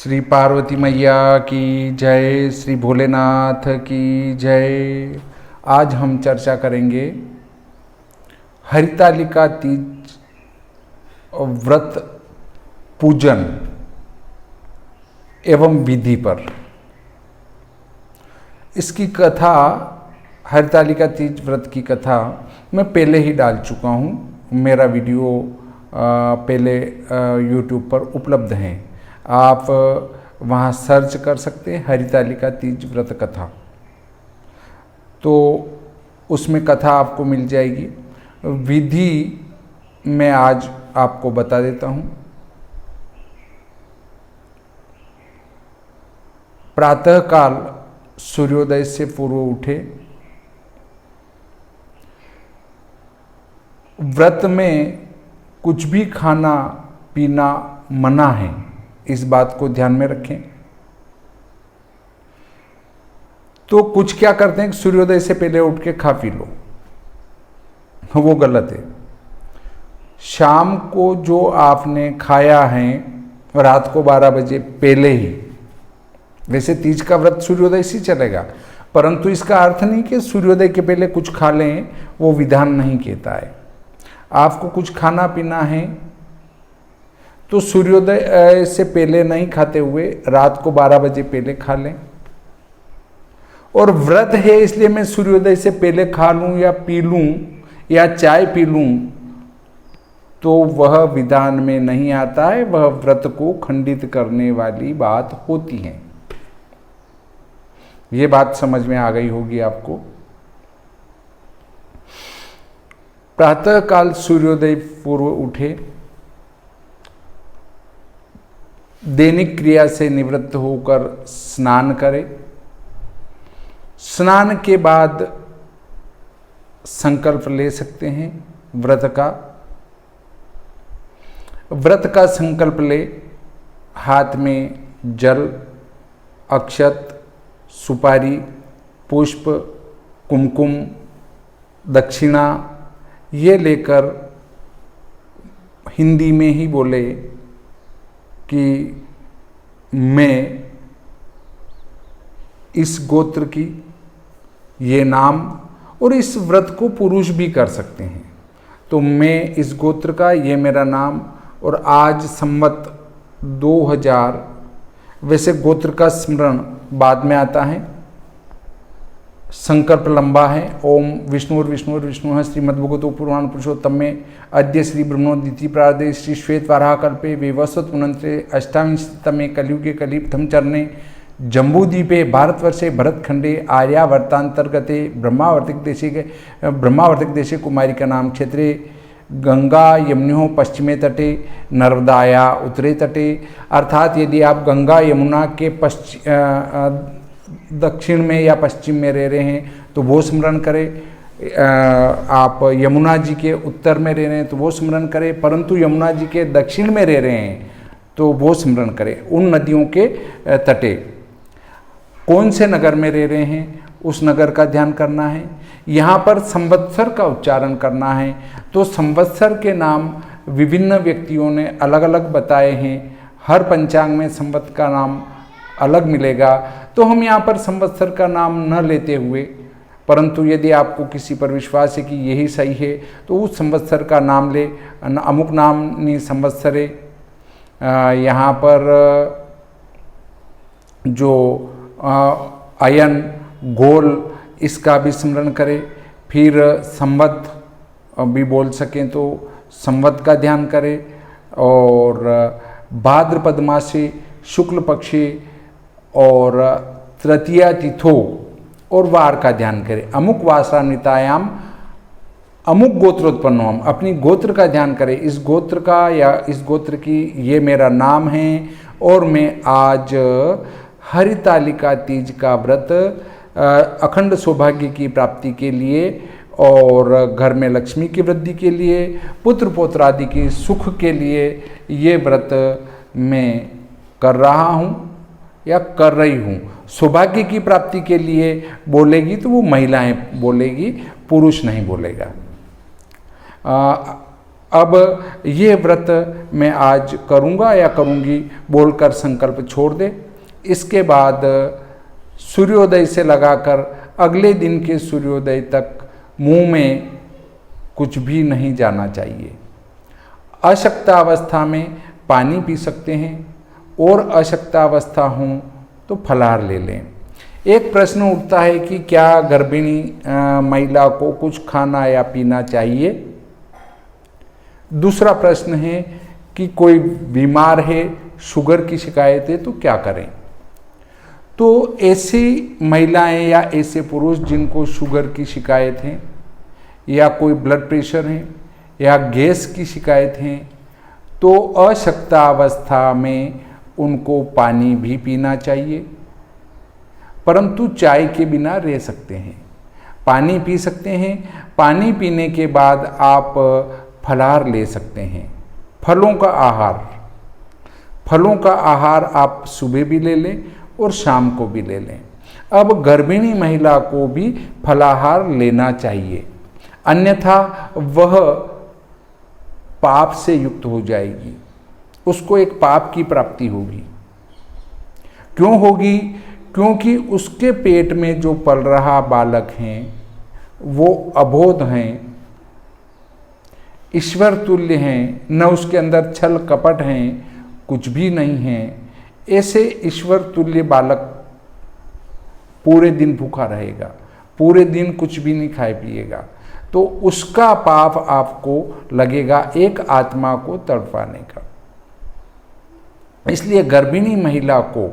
श्री पार्वती मैया की जय, श्री भोलेनाथ की जय। आज हम चर्चा करेंगे हरितालिका तीज व्रत पूजन एवं विधि पर। इसकी कथा, हरितालिका तीज व्रत की कथा मैं पहले ही डाल चुका हूँ। मेरा वीडियो पहले YouTube पर उपलब्ध है, आप वहाँ सर्च कर सकते हैं हरितालिका तीज व्रत कथा, तो उसमें कथा आपको मिल जाएगी। विधि मैं आज आपको बता देता हूँ। प्रातःकाल सूर्योदय से पूर्व उठे, व्रत में कुछ भी खाना पीना मना है, इस बात को ध्यान में रखें। तो कुछ क्या करते हैं कि सूर्योदय से पहले उठ के खा पी लो, वो गलत है। शाम को जो आपने खाया है रात को 12 बजे पहले ही, वैसे तीज का व्रत सूर्योदय से चलेगा, परंतु इसका अर्थ नहीं कि सूर्योदय के पहले कुछ खा लें, वो विधान नहीं कहता है। आपको कुछ खाना पीना है तो सूर्योदय से पहले नहीं खाते हुए रात को 12 बजे पहले खा लें। और व्रत है इसलिए मैं सूर्योदय से पहले खा लूं या पी लूं या चाय पी लूं, तो वह विधान में नहीं आता है, वह व्रत को खंडित करने वाली बात होती है। ये बात समझ में आ गई होगी आपको। प्रातःकाल सूर्योदय पूर्व उठे, दैनिक क्रिया से निवृत्त होकर स्नान करें। स्नान के बाद संकल्प ले सकते हैं व्रत का। व्रत का संकल्प ले, हाथ में जल, अक्षत, सुपारी, पुष्प, कुमकुम, दक्षिणा ये लेकर हिंदी में ही बोले कि मैं इस गोत्र की, ये नाम, और इस व्रत को पुरुष भी कर सकते हैं। तो मैं इस गोत्र का, ये मेरा नाम, और आज संवत 2000, वैसे गोत्र का स्मरण बाद में आता है, संकल्प लंबा है। ओम विष्णुर्विष्णुर्विष्णु श्रीमद्भगवतो पुराण पुरुषोत्तम में अद्य श्री ब्रह्मोदिति प्रारदे श्री श्वेत वाराहकल्पे विवस्वत उनंत्रे अष्टाविंशतमे कलियुगे कलिप्रथम चरणे जम्बूद्वीपे भारतवर्षे भरतखंडे आर्यावर्तांतर्गते ब्रह्मावर्तिक देशे कुमारिका नाम क्षेत्रे गंगा यमुनोः पश्चिमे तटे नर्मदाया उत्तरे तटे। अर्थात यदि आप गंगा यमुना के दक्षिण में या पश्चिम में रह रहे हैं तो वो स्मरण करें, आप यमुना जी के उत्तर में रह रहे हैं तो वो स्मरण करें, परंतु यमुना जी के दक्षिण में रह रहे हैं तो वो स्मरण करें। उन नदियों के तटे कौन से नगर में रह रहे हैं उस नगर का ध्यान करना है। यहाँ पर संवत्सर का उच्चारण करना है, तो संवत्सर के नाम विभिन्न व्यक्तियों ने अलग अलग बताए हैं। हर पंचांग में संवत का नाम अलग मिलेगा, तो हम यहाँ पर संवत्सर का नाम न लेते हुए, परंतु यदि आपको किसी पर विश्वास है कि यही सही है तो उस संवत्सर का नाम ले। अमुक नामनी संवत्सरे, यहाँ पर जो अयन गोल, इसका भी स्मरण करें। फिर संवत भी बोल सकें तो संवत का ध्यान करें। और भाद्रपद मासे शुक्ल पक्षी और तृतीया तिथो और वार का ध्यान करें। अमुक वासरानितायाम अमुक गोत्रोत्पन्नो, हम अपनी गोत्र का ध्यान करें, इस गोत्र का या इस गोत्र की ये मेरा नाम है, और मैं आज हरितालिका तीज का व्रत अखंड सौभाग्य की प्राप्ति के लिए और घर में लक्ष्मी की वृद्धि के लिए, पुत्र पौत्र आदि के सुख के लिए ये व्रत मैं कर रहा हूँ या कर रही हूँ। सौभाग्य की प्राप्ति के लिए बोलेगी तो वो महिलाएं बोलेगी, पुरुष नहीं बोलेगा। अब ये व्रत मैं आज करूँगा या करूँगी बोलकर संकल्प छोड़ दे। इसके बाद सूर्योदय से लगाकर अगले दिन के सूर्योदय तक मुंह में कुछ भी नहीं जाना चाहिए। अशक्त अवस्था में पानी पी सकते हैं और अशक्त अवस्था हो तो फलाहार ले लें। एक प्रश्न उठता है कि क्या गर्भिणी महिला को कुछ खाना या पीना चाहिए। दूसरा प्रश्न है कि कोई बीमार है, शुगर की शिकायत है तो क्या करें। तो ऐसी महिलाएं या ऐसे पुरुष जिनको शुगर की शिकायत है या कोई ब्लड प्रेशर है या गैस की शिकायत है तो अशक्ता अवस्था में उनको पानी भी पीना चाहिए, परंतु चाय के बिना रह सकते हैं। पानी पी सकते हैं। पानी पीने के बाद आप फलाहार ले सकते हैं। फलों का आहार आप सुबह भी ले लें और शाम को भी ले लें। अब गर्भिणी महिला को भी फलाहार लेना चाहिए, अन्यथा वह पाप से युक्त हो जाएगी, उसको एक पाप की प्राप्ति होगी। क्यों होगी? क्योंकि उसके पेट में जो पल रहा बालक हैं वो अबोध हैं, ईश्वर तुल्य हैं, न उसके अंदर छल कपट हैं, कुछ भी नहीं है। ऐसे ईश्वर तुल्य बालक पूरे दिन भूखा रहेगा, पूरे दिन कुछ भी नहीं खाए पिएगा, तो उसका पाप आपको लगेगा एक आत्मा को तड़पाने का। इसलिए गर्भिणी महिला को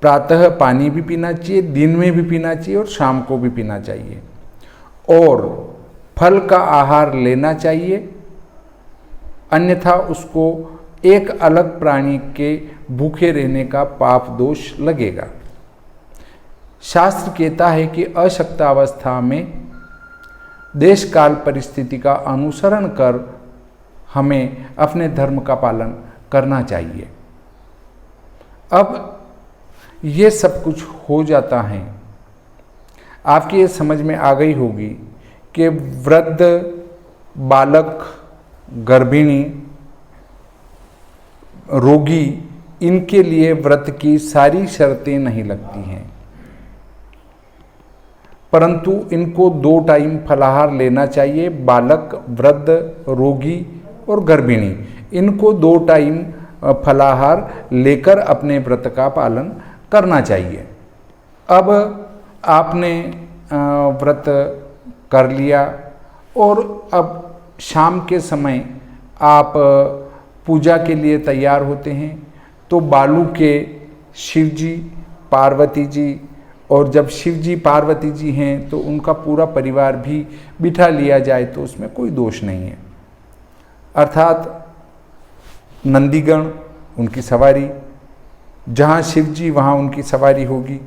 प्रातः पानी भी पीना चाहिए, दिन में भी पीना चाहिए और शाम को भी पीना चाहिए, और फल का आहार लेना चाहिए, अन्यथा उसको एक अलग प्राणी के भूखे रहने का पाप दोष लगेगा। शास्त्र कहता है कि अशक्त अवस्था में देश काल परिस्थिति का अनुसरण कर हमें अपने धर्म का पालन करना चाहिए। अब ये सब कुछ हो जाता है, आपकी ये समझ में आ गई होगी कि वृद्ध, बालक, गर्भिणी, रोगी, इनके लिए व्रत की सारी शर्तें नहीं लगती हैं, परंतु इनको 2 टाइम फलाहार लेना चाहिए। बालक, वृद्ध, रोगी और गर्भिणी, इनको 2 टाइम फलाहार लेकर अपने व्रत का पालन करना चाहिए। अब आपने व्रत कर लिया और अब शाम के समय आप पूजा के लिए तैयार होते हैं, तो बालू के शिव जी, पार्वती जी, और जब शिव जी पार्वती जी हैं तो उनका पूरा परिवार भी बिठा लिया जाए तो उसमें कोई दोष नहीं है। अर्थात नंदीगण, उनकी सवारी, जहाँ शिव जी वहाँ उनकी सवारी होगी।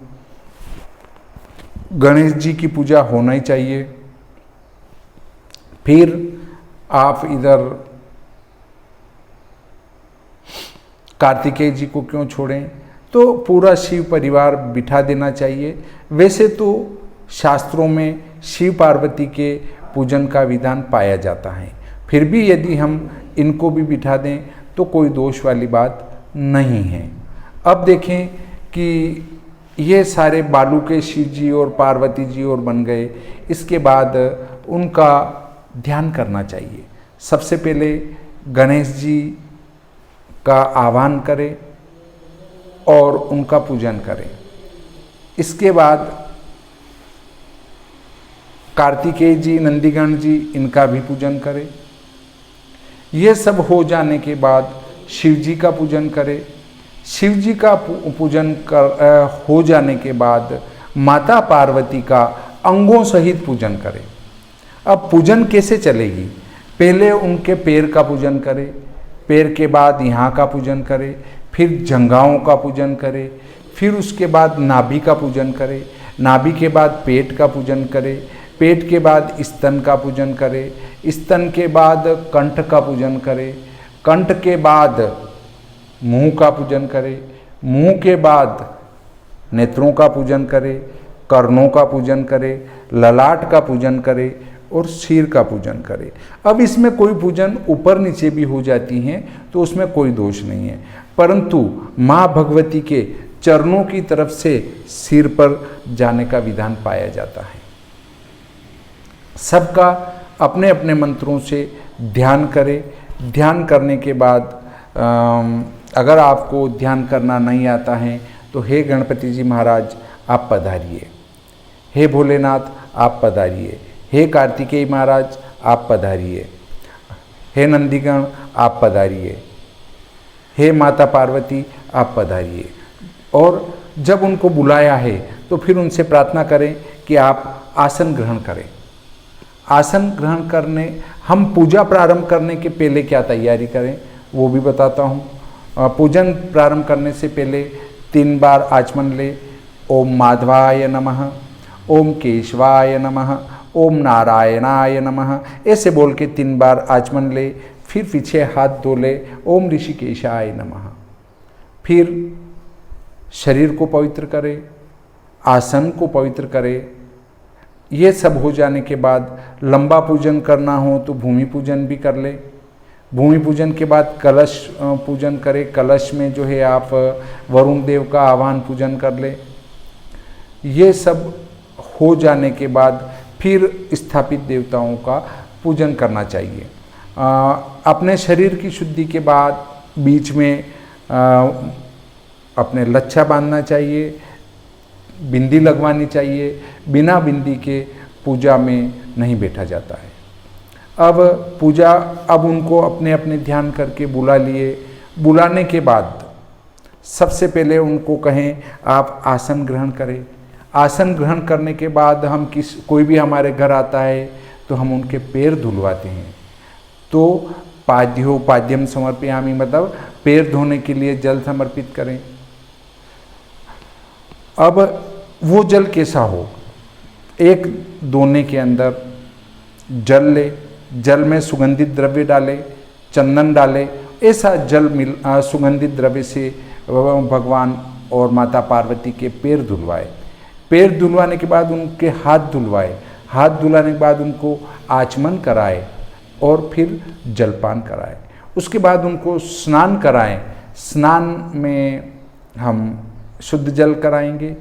गणेश जी की पूजा होना ही चाहिए। फिर आप इधर कार्तिकेय जी को क्यों छोड़ें, तो पूरा शिव परिवार बिठा देना चाहिए। वैसे तो शास्त्रों में शिव पार्वती के पूजन का विधान पाया जाता है, फिर भी यदि हम इनको भी बिठा दें तो कोई दोष वाली बात नहीं है। अब देखें कि ये सारे बालू के शिव जी और पार्वती जी और बन गए, इसके बाद उनका ध्यान करना चाहिए। सबसे पहले गणेश जी का आह्वान करें और उनका पूजन करें। इसके बाद कार्तिकेय जी, नंदीगण जी, इनका भी पूजन करें। ये सब हो जाने के बाद शिव जी का पूजन करें। शिव जी का पूजन हो जाने के बाद माता पार्वती का अंगों सहित पूजन करें। अब पूजन कैसे चलेगी? पहले उनके पैर का पूजन करें, पैर के बाद यहाँ का पूजन करें, फिर जंघाओं का पूजन करें, फिर उसके बाद नाभि का पूजन करें, नाभि के बाद पेट का पूजन करें, पेट के बाद स्तन का पूजन करें, स्तन के बाद कंठ का पूजन करें, कंठ के बाद मुंह का पूजन करें, मुंह के बाद नेत्रों का पूजन करें, कर्णों का पूजन करें, ललाट का पूजन करें और सिर का पूजन करें। अब इसमें कोई पूजन ऊपर नीचे भी हो जाती हैं तो उसमें कोई दोष नहीं है, परंतु माँ भगवती के चरणों की तरफ से सिर पर जाने का विधान पाया जाता है। सबका अपने अपने मंत्रों से ध्यान करें। ध्यान करने के बाद अगर आपको ध्यान करना नहीं आता है तो हे गणपति जी महाराज आप पधारिए, हे भोलेनाथ आप पधारिए, हे कार्तिकेय महाराज आप पधारिए, हे नंदीगण आप पधारिए, हे माता पार्वती आप पधारिए। और जब उनको बुलाया है तो फिर उनसे प्रार्थना करें कि आप आसन ग्रहण करें। आसन ग्रहण करने, हम पूजा प्रारंभ करने के पहले क्या तैयारी करें वो भी बताता हूँ। पूजन प्रारंभ करने से पहले 3 बार आचमन ले। ओम माधवाय नमः, ओम केशवाय नमः, ओम नारायणाय नमः, ऐसे बोल के 3 बार आचमन ले। फिर पीछे हाथ धो ले, ओम ऋषिकेशाय नमः। फिर शरीर को पवित्र करे, आसन को पवित्र करे। ये सब हो जाने के बाद लंबा पूजन करना हो तो भूमि पूजन भी कर ले। भूमि पूजन के बाद कलश पूजन करे। कलश में जो है आप वरुण देव का आवाहन पूजन कर ले। ये सब हो जाने के बाद फिर स्थापित देवताओं का पूजन करना चाहिए। अपने शरीर की शुद्धि के बाद बीच में अपने लच्छा बांधना चाहिए, बिंदी लगवानी चाहिए। बिना बिंदी के पूजा में नहीं बैठा जाता है। अब उनको अपने अपने ध्यान करके बुला लिए। बुलाने के बाद सबसे पहले उनको कहें आप आसन ग्रहण करें। आसन ग्रहण करने के बाद हम कोई भी हमारे घर आता है तो हम उनके पैर धुलवाते हैं। तो पाद्यम समर्पयामि, मतलब पैर धोने के लिए जल समर्पित करें। अब वो जल कैसा हो, एक दोने के अंदर जल ले, जल में सुगंधित द्रव्य डाले, चंदन डाले, ऐसा जल सुगंधित द्रव्य से भगवान और माता पार्वती के पैर धुलवाए। पैर धुलवाने के बाद उनके हाथ धुलवाए। हाथ धुलाने के बाद उनको आचमन कराए और फिर जलपान कराए। उसके बाद उनको स्नान कराएं। स्नान में हम शुद्ध जल कराएंगे,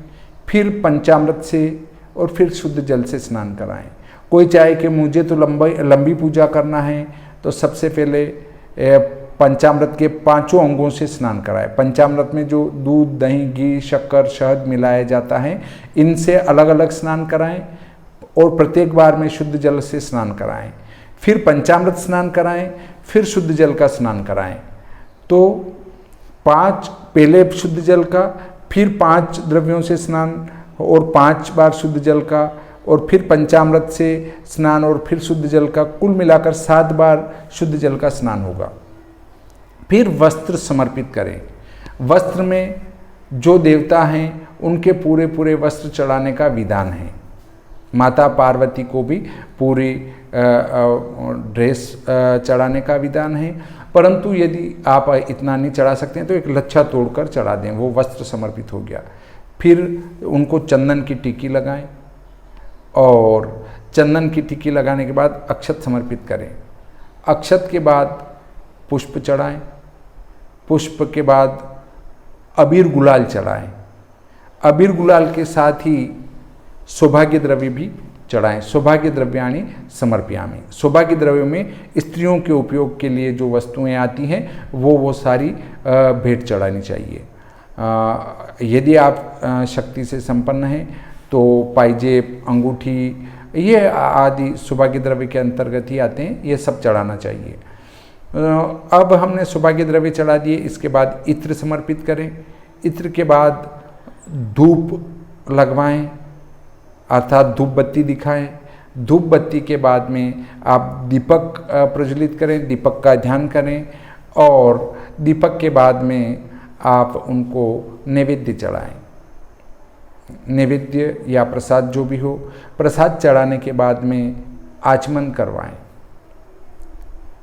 फिर पंचामृत से और फिर शुद्ध जल से स्नान कराएं। कोई चाहे कि मुझे तो लंबी पूजा करना है तो सबसे पहले पंचामृत के 5 अंगों से स्नान कराएं। पंचामृत में जो दूध, दही, घी, शक्कर, शहद मिलाया जाता है, इनसे अलग अलग स्नान कराएं और प्रत्येक बार में शुद्ध जल से स्नान कराएं। फिर पंचामृत स्नान कराएं, फिर शुद्ध जल का स्नान कराएं। तो 5 पहले शुद्ध जल का, फिर 5 द्रव्यों से स्नान और 5 बार शुद्ध जल का, और फिर पंचामृत से स्नान और फिर शुद्ध जल का, कुल मिलाकर 7 बार शुद्ध जल का स्नान होगा। फिर वस्त्र समर्पित करें। वस्त्र में जो देवता हैं उनके पूरे पूरे वस्त्र चढ़ाने का विधान है। माता पार्वती को भी पूरी ड्रेस चढ़ाने का विधान है, परंतु यदि आप इतना नहीं चढ़ा सकते हैं तो एक लच्छा तोड़कर चढ़ा दें, वो वस्त्र समर्पित हो गया। फिर उनको चंदन की टिक्की लगाएं और चंदन की टिक्की लगाने के बाद अक्षत समर्पित करें। अक्षत के बाद पुष्प चढ़ाएं। पुष्प के बाद अबीर गुलाल चढ़ाएं। अबीर गुलाल के साथ ही सौभाग्य द्रव्य भी चढ़ाएं। सौभाग्य द्रव्याणि समर्पयामि। सौभाग्य द्रव्यों में स्त्रियों के उपयोग के लिए जो वस्तुएं आती हैं वो सारी भेंट चढ़ानी चाहिए। यदि आप शक्ति से संपन्न हैं तो पायजेब, अंगूठी, ये आदि सौभाग्य द्रव्य के अंतर्गत ही आते हैं, ये सब चढ़ाना चाहिए। अब हमने सौभाग्य द्रव्य चढ़ा दिए, इसके बाद इत्र समर्पित करें। इत्र के बाद धूप लगवाएं, अर्थात धूप बत्ती दिखाएं। धूप बत्ती के बाद में आप दीपक प्रज्वलित करें, दीपक का ध्यान करें और दीपक के बाद में आप उनको नैवेद्य चढ़ाएं। नैवेद्य या प्रसाद जो भी हो, प्रसाद चढ़ाने के बाद में आचमन करवाएं।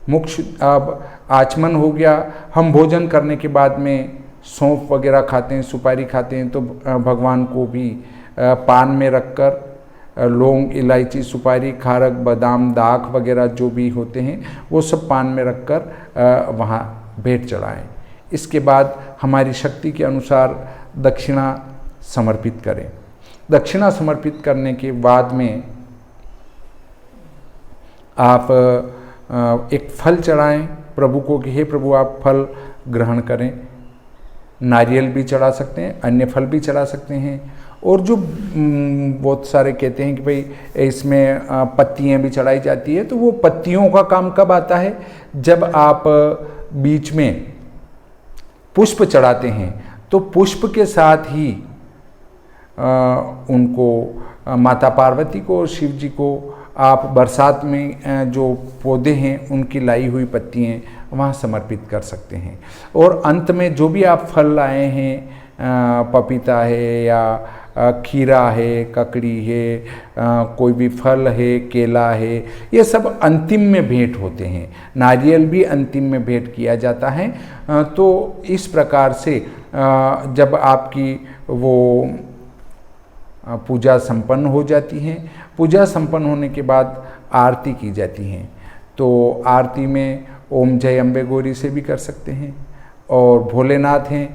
मुख्य अब आचमन हो गया। हम भोजन करने के बाद में सौंफ वगैरह खाते हैं, सुपारी खाते हैं, तो भगवान को भी पान में रखकर लौंग, इलायची, सुपारी, खारक, बादाम, दाख वगैरह जो भी होते हैं वो सब पान में रखकर वहाँ भेंट चढ़ाएं। इसके बाद हमारी शक्ति के अनुसार दक्षिणा समर्पित करें। दक्षिणा समर्पित करने के बाद में आप एक फल चढ़ाएं प्रभु को कि हे प्रभु आप फल ग्रहण करें। नारियल भी चढ़ा सकते हैं, अन्य फल भी चढ़ा सकते हैं। और जो बहुत सारे कहते हैं कि भाई इसमें पत्तियां भी चढ़ाई जाती है, तो वो पत्तियों का काम कब आता है? जब आप बीच में पुष्प चढ़ाते हैं तो पुष्प के साथ ही उनको माता पार्वती को और शिव जी को आप बरसात में जो पौधे हैं उनकी लाई हुई पत्तियां वहाँ समर्पित कर सकते हैं। और अंत में जो भी आप फल लाए हैं, पपीता है या खीरा है, ककड़ी है, कोई भी फल है, केला है, ये सब अंतिम में भेंट होते हैं। नारियल भी अंतिम में भेंट किया जाता है। तो इस प्रकार से जब आपकी वो पूजा संपन्न हो जाती है, पूजा संपन्न होने के बाद आरती की जाती है। तो आरती में ओम जय अम्बे गौरी से भी कर सकते हैं, और भोलेनाथ हैं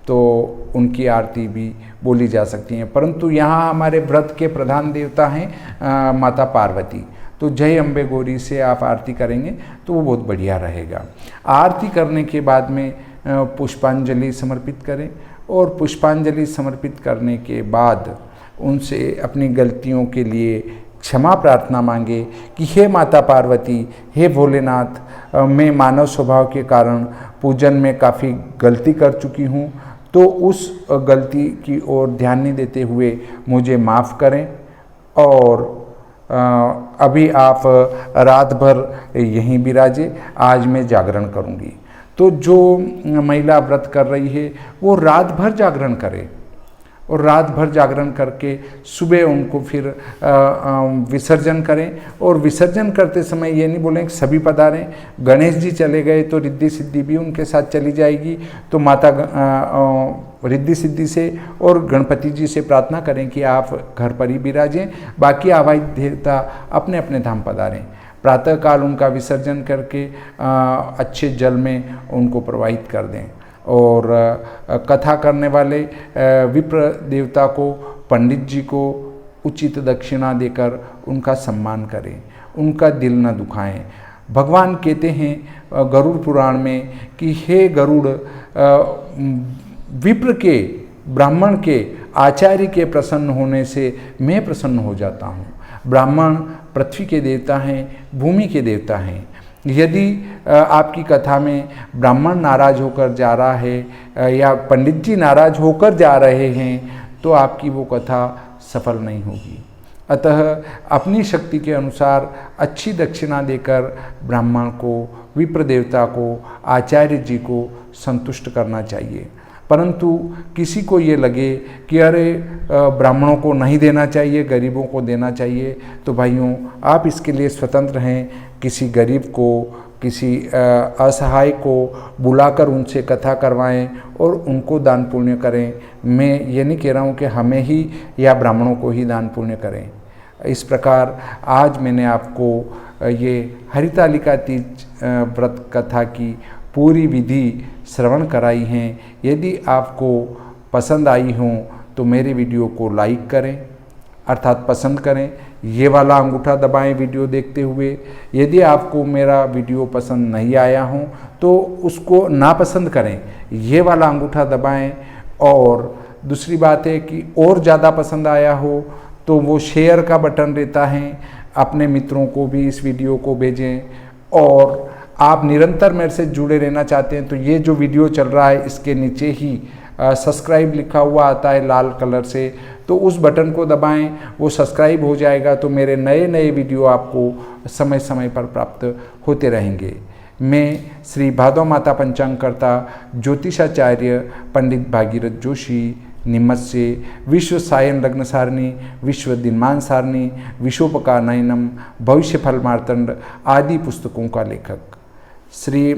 तो उनकी आरती भी बोली जा सकती है। परंतु यहाँ हमारे व्रत के प्रधान देवता हैं माता पार्वती, तो जय अम्बे गौरी से आप आरती करेंगे तो वो बहुत बढ़िया रहेगा। आरती करने के बाद में पुष्पांजलि समर्पित करें, और पुष्पांजलि समर्पित करने के बाद उनसे अपनी गलतियों के लिए क्षमा प्रार्थना मांगे कि हे माता पार्वती, हे भोलेनाथ, मैं मानव स्वभाव के कारण पूजन में काफ़ी गलती कर चुकी हूँ, तो उस गलती की ओर ध्यान नहीं देते हुए मुझे माफ़ करें। और अभी आप रात भर यहीं विराजे, आज मैं जागरण करूँगी। तो जो महिला व्रत कर रही है वो रात भर जागरण करे, और रात भर जागरण करके सुबह उनको फिर विसर्जन करें। और विसर्जन करते समय ये नहीं बोलें कि सभी पधारें। गणेश जी चले गए तो रिद्धि सिद्धि भी उनके साथ चली जाएगी। तो माता रिद्धि सिद्धि से और गणपति जी से प्रार्थना करें कि आप घर पर ही विराजें, बाकी आवाहित देवता अपने अपने धाम पधारें। प्रातःकाल उनका विसर्जन करके अच्छे जल में उनको प्रवाहित कर दें। और कथा करने वाले विप्र देवता को, पंडित जी को उचित दक्षिणा देकर उनका सम्मान करें, उनका दिल न दुखाएं। भगवान कहते हैं गरुड़ पुराण में कि हे गरुड़, विप्र के, ब्राह्मण के, आचार्य के प्रसन्न होने से मैं प्रसन्न हो जाता हूँ। ब्राह्मण पृथ्वी के देवता हैं, भूमि के देवता हैं। यदि आपकी कथा में ब्राह्मण नाराज होकर जा रहा है या पंडित जी नाराज होकर जा रहे हैं तो आपकी वो कथा सफल नहीं होगी। अतः अपनी शक्ति के अनुसार अच्छी दक्षिणा देकर ब्राह्मण को, विप्र देवता को, आचार्य जी को संतुष्ट करना चाहिए। परंतु किसी को ये लगे कि अरे ब्राह्मणों को नहीं देना चाहिए, गरीबों को देना चाहिए, तो भाइयों आप इसके लिए स्वतंत्र हैं। किसी गरीब को, किसी असहाय को बुलाकर उनसे कथा करवाएं और उनको दान पुण्य करें। मैं ये नहीं कह रहा हूँ कि हमें ही या ब्राह्मणों को ही दान पुण्य करें। इस प्रकार आज मैंने आपको ये हरितालिका तीज व्रत कथा की पूरी विधि श्रवण कराई हैं। यदि आपको पसंद आई हों तो मेरे वीडियो को लाइक करें, अर्थात पसंद करें, ये वाला अंगूठा दबाएं वीडियो देखते हुए। यदि आपको मेरा वीडियो पसंद नहीं आया हो तो उसको नापसंद करें, ये वाला अंगूठा दबाएं। और दूसरी बात है कि और ज़्यादा पसंद आया हो तो वो शेयर का बटन रहता है, अपने मित्रों को भी इस वीडियो को भेजें। और आप निरंतर मेरे से जुड़े रहना चाहते हैं तो ये जो वीडियो चल रहा है इसके नीचे ही सब्सक्राइब लिखा हुआ आता है लाल कलर से, तो उस बटन को दबाएं, वो सब्सक्राइब हो जाएगा तो मेरे नए नए वीडियो आपको समय समय पर प्राप्त होते रहेंगे। मैं श्री भादव माता पंचांगकर्ता ज्योतिषाचार्य पंडित भागीरथ जोशी निम्मत से विश्व सायन लग्न सारणी, विश्व दिनमान सारणी, विशोपका नयनम, भविष्य फल मार्तंड आदि पुस्तकों का लेखक। श्री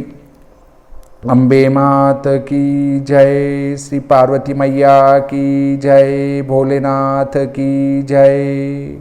अम्बे मात की जय, श्री पार्वती मैया की जय, भोलेनाथ की जय।